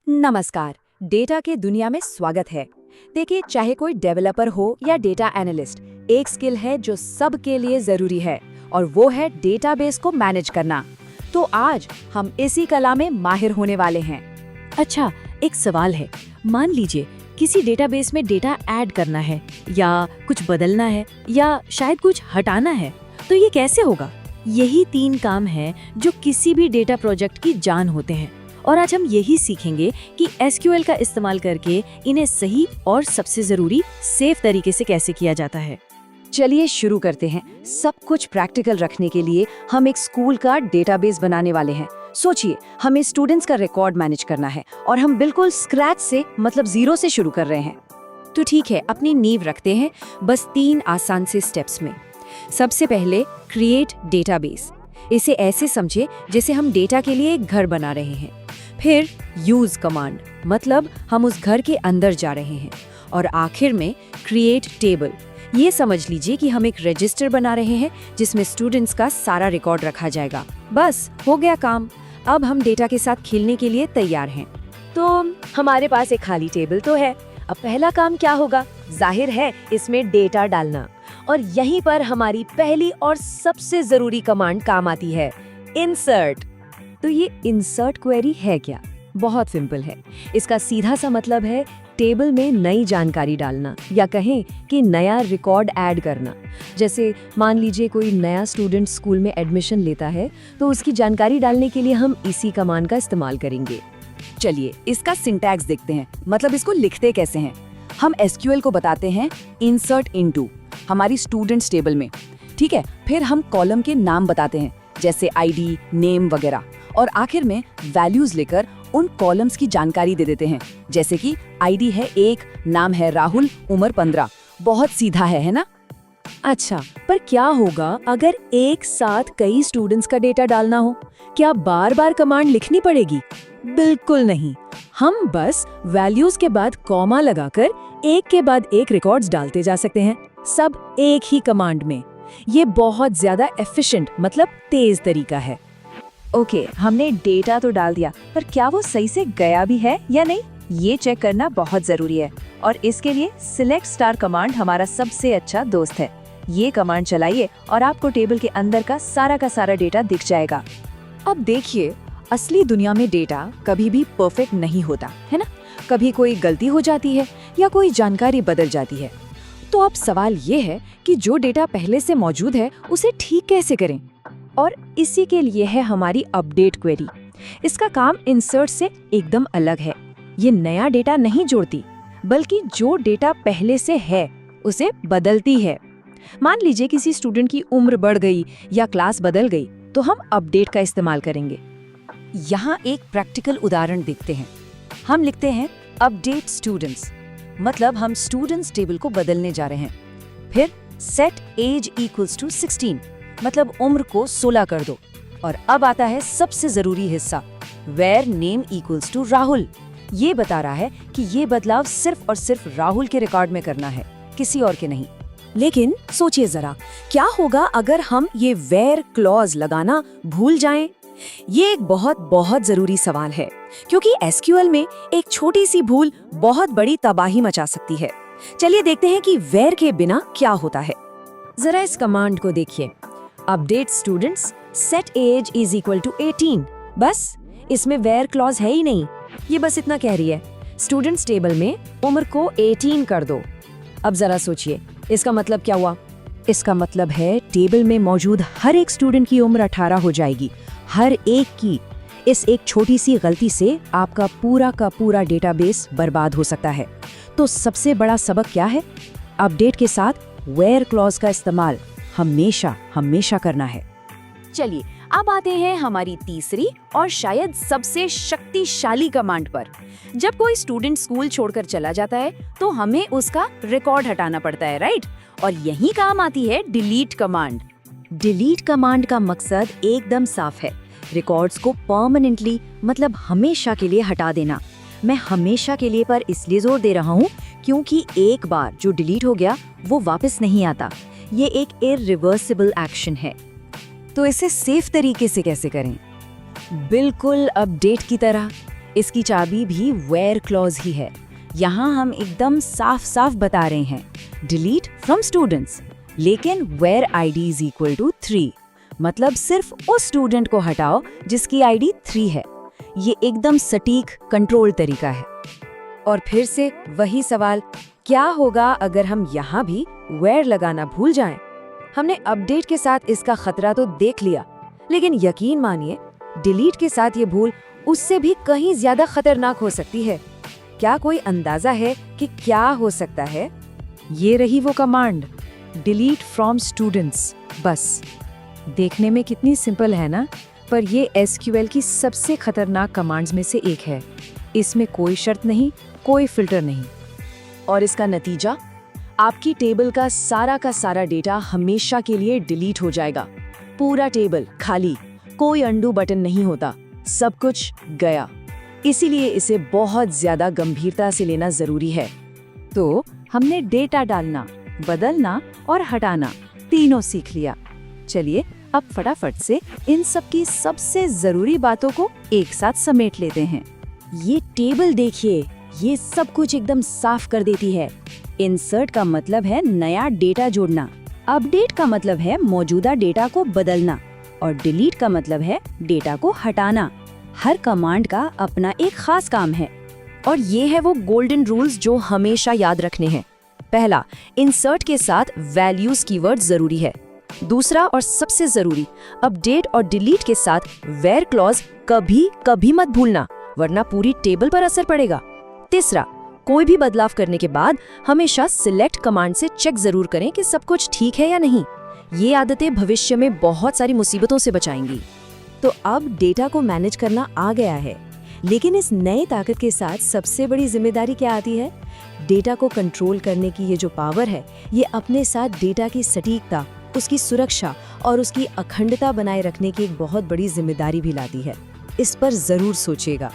नमस्कार। डेटा के दुनिया में स्वागत है। देखिए, चाहे कोई डेवलपर हो या डेटा एनालिस्ट, एक स्किल है जो सबके लिए जरूरी है और वो है डेटाबेस को मैनेज करना। तो आज हम इसी कला में माहिर होने वाले हैं। अच्छा, एक सवाल है। मान लीजिए किसी डेटाबेस में डेटा ऐड करना है या कुछ बदलना है या शायद कुछ हटाना है, तो ये कैसे होगा? यही 3 काम हैं जो किसी भी डेटा प्रोजेक्ट की जान होते हैं और आज हम यही सीखेंगे कि एसक्यूएल का इस्तेमाल करके इन्हें सही और सबसे जरूरी सेफ तरीके से कैसे किया जाता है। चलिए शुरू करते हैं। सब कुछ प्रैक्टिकल रखने के लिए हम एक स्कूल का डेटाबेस बनाने वाले हैं। सोचिए, हमें स्टूडेंट्स का रिकॉर्ड मैनेज करना है और हम बिल्कुल स्क्रैच से मतलब जीरो से शुरू कर रहे हैं। तो ठीक है, अपनी नींव रखते हैं बस 3 आसान से स्टेप्स में। सबसे पहले क्रिएट डेटाबेस। इसे ऐसे समझे जैसे हम डेटा के लिए एक घर बना रहे हैं। फिर यूज कमांड, मतलब हम उस घर के अंदर जा रहे हैं। और आखिर में क्रिएट टेबल। ये समझ लीजिए कि हम एक रजिस्टर बना रहे हैं जिसमें स्टूडेंट्स का सारा रिकॉर्ड रखा जाएगा। बस हो गया काम। अब हम डेटा के साथ खेलने के लिए तैयार हैं। तो हमारे पास एक खाली टेबल तो है। अब पहला काम क्या होगा? जाहिर है इसमें डेटा डालना। और यहीं पर हमारी पहली और सबसे जरूरी कमांड काम आती है, इंसर्ट। तो ये इंसर्ट क्वेरी है क्या? बहुत सिंपल है। इसका सीधा सा मतलब है टेबल में नई जानकारी डालना या कहें कि नया रिकॉर्ड ऐड करना। जैसे मान लीजिए कोई नया स्टूडेंट स्कूल में एडमिशन लेता है तो उसकी जानकारी डालने के लिए हम इसी कमांड का इस्तेमाल करेंगे। चलिए इसका सिंटैक्स देखते हैं, मतलब इसको लिखते कैसे हैं। हम एसक्यूएल को बताते हैं इंसर्ट इनटू हमारी स्टूडेंट्स टेबल में, ठीक है। फिर हम कॉलम के नाम बताते हैं जैसे आईडी, नेम वगैरह, और आखिर में वैल्यूज लेकर उन कॉलम्स की जानकारी दे देते हैं। जैसे कि आईडी है 1, नाम है राहुल, उम्र 15। बहुत सीधा है ना? अच्छा, पर क्या होगा अगर एक साथ कई स्टूडेंट्स का डेटा डालना हो? क्या बार बार कमांड लिखनी पड़ेगी? बिल्कुल नहीं। हम बस वैल्यूज के बाद कॉमा लगाकर एक के बाद एक रिकॉर्ड्स डालते जा सकते हैं, सब एक ही कमांड में। ये बहुत ज्यादा एफिशिएंट मतलब तेज तरीका है। ओके, हमने डेटा तो डाल दिया, पर क्या वो सही से गया भी है या नहीं, ये चेक करना बहुत जरूरी है। और इसके लिए सिलेक्ट स्टार कमांड हमारा सबसे अच्छा दोस्त है। ये कमांड चलाइए और आपको टेबल के अंदर का सारा डेटा दिख जाएगा। अब देखिए, असली दुनिया में डेटा कभी भी परफेक्ट नहीं होता है ना। कभी कोई गलती हो जाती है या कोई जानकारी बदल जाती है। तो अब सवाल ये है कि जो डेटा पहले से मौजूद है उसे ठीक कैसे करें। और इसी के लिए है हमारी अपडेट क्वेरी। इसका काम इंसर्ट से एकदम अलग है। ये नया डेटा नहीं जोड़ती, बल्कि जो डेटा पहले से है उसे बदलती है। मान लीजिए किसी स्टूडेंट की उम्र बढ़ गई या क्लास बदल गई, तो हम अपडेट का इस्तेमाल करेंगे। यहाँ एक प्रैक्टिकल उदाहरण देखते हैं। हम लिखते हैं अपडेट स्टूडेंट्स, मतलब हम स्टूडेंट्स टेबल को बदलने जा रहे हैं। फिर सेट एज इक्वल्स टू 16, मतलब उम्र को 16 कर दो। और अब आता है सबसे जरूरी हिस्सा, where name equals to Rahul. ये बता रहा है कि ये बदलाव सिर्फ और सिर्फ राहुल के रिकॉर्ड में करना है, किसी और के नहीं। लेकिन सोचिए जरा, क्या होगा अगर हम ये वेयर क्लॉज लगाना भूल जाएं? ये एक बहुत जरूरी सवाल है, क्योंकि एसक्यूएल में एक छोटी सी भूल बहुत बड़ी तबाही मचा सकती है। चलिए देखते हैं कि वेयर के बिना क्या होता है। जरा इस कमांड को देखिए, update students set age is equal to 18। बस इसमें वेयर क्लॉज है ही नहीं। ये बस इतना कह रही है, स्टूडेंट्स टेबल में उम्र को 18 कर दो। अब जरा सोचिए, इसका मतलब क्या हुआ? इसका मतलब है टेबल में मौजूद हर एक स्टूडेंट की उम्र 18 हो जाएगी, हर एक की। इस एक छोटी सी गलती से आपका पूरा का पूरा डेटाबेस बर्बाद हो सकता है। तो सबसे बड़ा सबक क्या है? अपडेट के साथ वेयर क्लॉज का इस्तेमाल हमेशा करना है। चलिए अब आते हैं हमारी तीसरी और शायद सबसे शक्तिशाली कमांड पर। जब कोई स्टूडेंट स्कूल छोड़कर चला जाता है तो हमें उसका रिकॉर्ड हटाना पड़ता है, राइट? और यही काम आती है डिलीट कमांड। डिलीट कमांड का मकसद एकदम साफ है, रिकॉर्ड्स को परमानेंटली मतलब हमेशा के लिए हटा देना। मैं हमेशा के लिए पर इसलिए जोर दे रहा हूँ क्योंकि एक बार जो डिलीट हो गया वो वापस नहीं आता। ये एक इरिवर्सिबल एक्शन है। तो इसे सेफ तरीके से कैसे करें? बिल्कुल अपडेट की तरह इसकी चाबी भी वेयर क्लॉज ही है। यहाँ हम एकदम साफ साफ बता रहे हैं, डिलीट फ्रॉम स्टूडेंट्स, लेकिन where ID is equal to 3, मतलब सिर्फ उस स्टूडेंट को हटाओ जिसकी आईडी 3 है। ये एकदम सटीक कंट्रोल तरीका है। और फिर से वही सवाल, क्या होगा अगर हम यहाँ भी वेयर लगाना भूल जाएं? हमने अपडेट के साथ इसका खतरा तो देख लिया, लेकिन यकीन मानिए डिलीट के साथ ये भूल उससे भी कहीं ज्यादा खतरनाक हो सकती है। क्या कोई अंदाजा है कि क्या हो सकता है? ये रही वो कमांड, डिलीट फ्रॉम स्टूडेंट्स। बस देखने में कितनी सिंपल है ना, पर ये एसक्यूएल की सबसे खतरनाक कमांड्स में से एक है। इसमें कोई शर्त नहीं, कोई फिल्टर नहीं। और इसका नतीजा, आपकी टेबल का सारा डेटा हमेशा के लिए डिलीट हो जाएगा। पूरा टेबल खाली, कोई अंडू बटन नहीं होता, सब कुछ गया। इसीलिए इसे बहुत ज्यादा गंभीरता से लेना जरूरी है। तो हमने डेटा डालना, बदलना और हटाना तीनों सीख लिया। चलिए अब फटाफट से इन सब की सबसे जरूरी बातों को एक साथ समेट लेते हैं। ये टेबल देखिए, ये सब कुछ एकदम साफ कर देती है। इंसर्ट का मतलब है नया डेटा जोड़ना, अपडेट का मतलब है मौजूदा डेटा को बदलना, और डिलीट का मतलब है डेटा को हटाना। हर कमांड का अपना एक खास काम है, और ये है वो गोल्डन रूल्स जो हमेशा याद रखने हैं। पहला, इंसर्ट के साथ वैल्यूज कीवर्ड जरूरी है। दूसरा और सबसे जरूरी, अपडेट और डिलीट के साथ वेयर क्लॉज कभी मत भूलना, वरना पूरी टेबल पर असर पड़ेगा। तीसरा, कोई भी बदलाव करने के बाद हमेशा सिलेक्ट कमांड से चेक जरूर करें कि सब कुछ ठीक है या नहीं। ये आदतें भविष्य में बहुत सारी मुसीबतों से बचाएंगी। तो अब डेटा को मैनेज करना आ गया है, लेकिन इस नए ताकत के साथ सबसे बड़ी जिम्मेदारी क्या आती है? डेटा को कंट्रोल करने की ये जो पावर है, ये अपने साथ डेटा की सटीकता, उसकी सुरक्षा और उसकी अखंडता बनाए रखने की एक बहुत बड़ी जिम्मेदारी भी लाती है। इस पर जरूर सोचिएगा।